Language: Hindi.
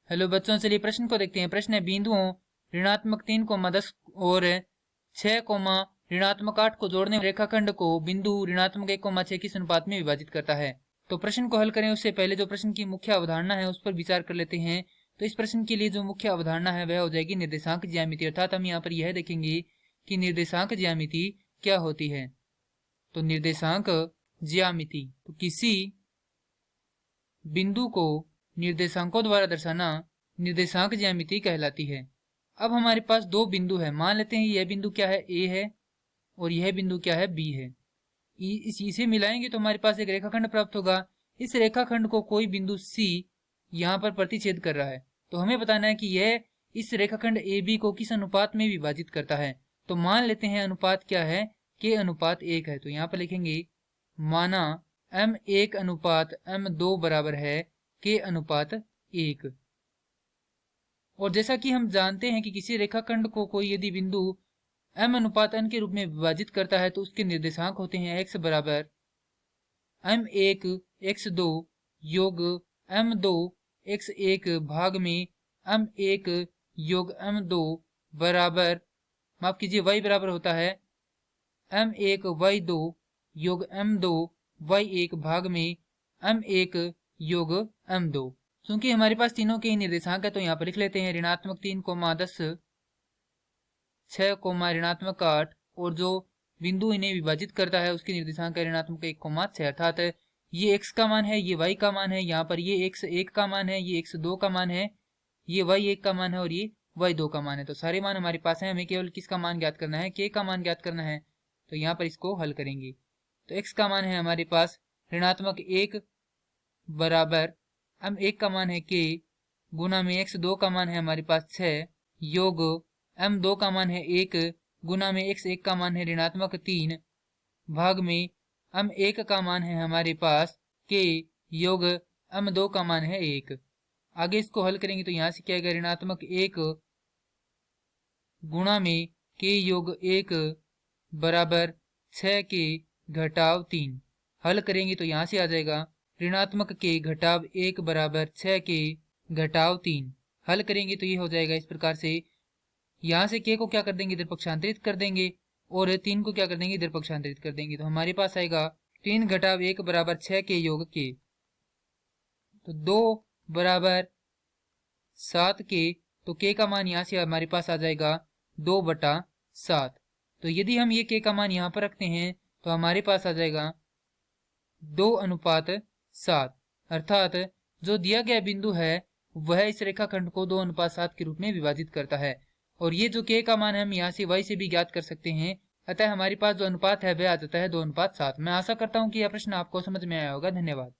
हेलो बच्चों, चलिए प्रश्न को देखते हैं। प्रश्न है बिंदुओं ऋणात्मक 3,10 और 6, ऋणात्मक 8 को जोड़ने वाले रेखाखंड को बिंदु ऋणात्मक 1,6 किस अनुपात में विभाजित करता है। तो प्रश्न को हल करें उससे पहले जो प्रश्न की मुख्य अवधारणा है उस पर विचार कर लेते हैं। तो इस प्रश्न के लिए जो मुख्य अवधारणा है वह हो जाएगी निर्देशांक ज्यामिति, अर्थात हम यहाँ पर यह देखेंगे कि निर्देशांक ज्यामिति क्या होती है। तो निर्देशांक ज्यामिति, तो किसी बिंदु को निर्देशांकों द्वारा दर्शाना निर्देशांक ज्यामिति कहलाती है। अब हमारे पास दो बिंदु है, मान लेते हैं यह बिंदु क्या है, ए है, और यह बिंदु क्या है, बी है। इसे मिलाएंगे तो हमारे पास एक रेखाखंड प्राप्त होगा। इस रेखाखंड को कोई बिंदु सी यहाँ पर प्रतिच्छेद कर रहा है, तो हमें बताना है कि यह इस रेखाखंड ए बी को किस अनुपात में विभाजित करता है। तो मान लेते हैं अनुपात क्या है, के अनुपात 1 है। तो यहाँ पर लिखेंगे माना m1 अनुपात m2 बराबर है के अनुपात 1। और जैसा कि हम जानते हैं कि किसी रेखाखंड को कोई यदि बिंदु m अनुपात n के रूप में विभाजित करता है तो उसके निर्देशांक होते हैं x बराबर m1 x2 योग m2 x1 भाग में m1 योग m2 बराबर, माफ कीजिए, y बराबर होता है m1 y2 योग m2 y1 भाग में m1 योग m2। क्योंकि हमारे पास तीनों के ही निर्देशांक है तो यहाँ पर लिख लेते हैं ऋणात्मक 3,10 6, ऋणात्मक 8 और जो बिंदु इन्हें विभाजित करता है उसके निर्देशांक है ऋणात्मक 1,6, अर्थात ये x का मान है, ये y का मान है, यहाँ पर ये x1 का मान है, ये x2 का मान है, ये y1 का मान है और ये y2 का मान है। तो सारे मान हमारे पास है, हमें केवल किसका मान ज्ञात करना है, k का मान ज्ञात करना है। तो यहाँ पर इसको हल करेंगे तो x का मान है हमारे पास ऋणात्मक 1 बराबर m1 का मान है k गुना में x2 का मान है हमारे पास 6 योग m2 का मान है 1 गुना में x1 का मान है ऋणात्मक 3 भाग में m1 का मान है हमारे पास k योग m2 का मान है 1। आगे इसको हल करेंगे तो यहाँ से क्या आएगा, ऋणात्मक 1 गुणा में k योग 1 बराबर 6 के घटाव 3। हल करेंगे तो यहाँ से आ जाएगा ऋणात्मक k घटाव 1 बराबर 6 के घटाव 3। हल करेंगे तो ये हो जाएगा इस प्रकार से, यहाँ से k को क्या कर देंगे, इधर पक्षांतरित कर देंगे और 3 को क्या कर देंगे, इधर पक्षांतरित कर देंगे। तो हमारे पास आएगा 3 घटाव 1 बराबर 6 के योग k। तो 2 बराबर 7 के, तो k का मान यहाँ से हमारे पास आ जाएगा 2/7। तो यदि हम ये k का मान यहाँ पर रखते हैं तो हमारे पास आ जाएगा 2:7, अर्थात जो दिया गया बिंदु है वह इस रेखाखंड को 2:7 के रूप में विभाजित करता है। और ये जो k का मान है हम यहाँ से y से भी ज्ञात कर सकते हैं, अतः हमारे पास जो अनुपात है वह आ जाता है 2:7। मैं आशा करता हूँ कि यह प्रश्न आपको समझ में आया होगा। धन्यवाद।